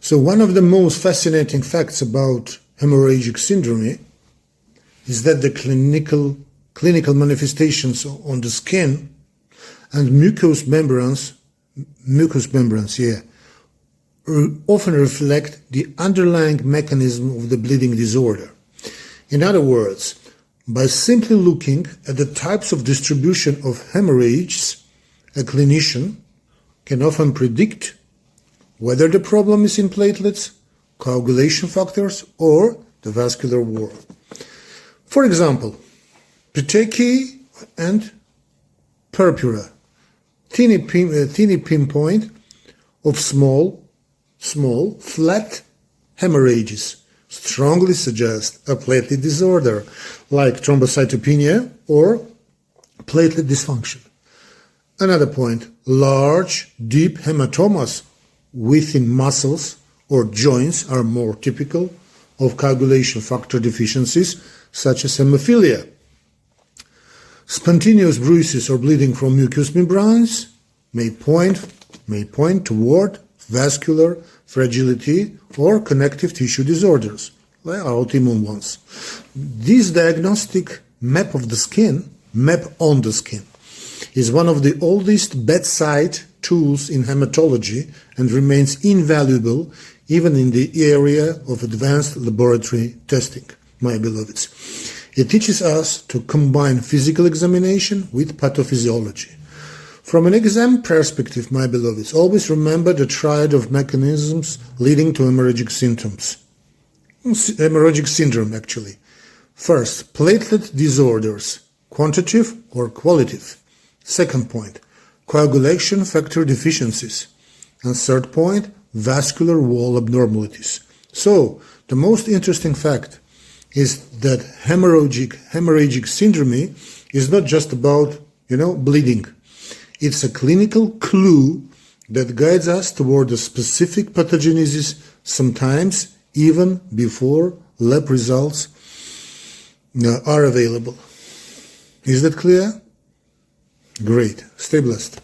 So one of the most fascinating facts about hemorrhagic syndrome is that the clinical manifestations on the skin and mucous membranes often reflect the underlying mechanism of the bleeding disorder. In other words, by simply looking at the types of distribution of hemorrhages, a clinician can often predict whether the problem is in platelets, coagulation factors, or the vascular wall. For example, petechiae and purpura, tiny pinpoint of small, flat hemorrhages strongly suggest a platelet disorder like thrombocytopenia or platelet dysfunction. Another point, large, deep hematomas within muscles or joints are more typical of coagulation factor deficiencies such as hemophilia. Spontaneous bruises or bleeding from mucous membranes may point toward vascular fragility or connective tissue disorders, like autoimmune ones. This diagnostic map on the skin, is one of the oldest bedside tools in hematology and remains invaluable even in the area of advanced laboratory testing, my beloveds. It teaches us to combine physical examination with pathophysiology. From an exam perspective, my beloveds, always remember the triad of mechanisms leading to hemorrhagic symptoms. Hemorrhagic syndrome, actually. First, platelet disorders, quantitative or qualitative. Second point, coagulation factor deficiencies. And third point, vascular wall abnormalities. So, the most interesting fact is that hemorrhagic syndrome is not just about, bleeding. It's a clinical clue that guides us toward a specific pathogenesis, sometimes even before lab results are available. Is that clear? Great. Stay blessed.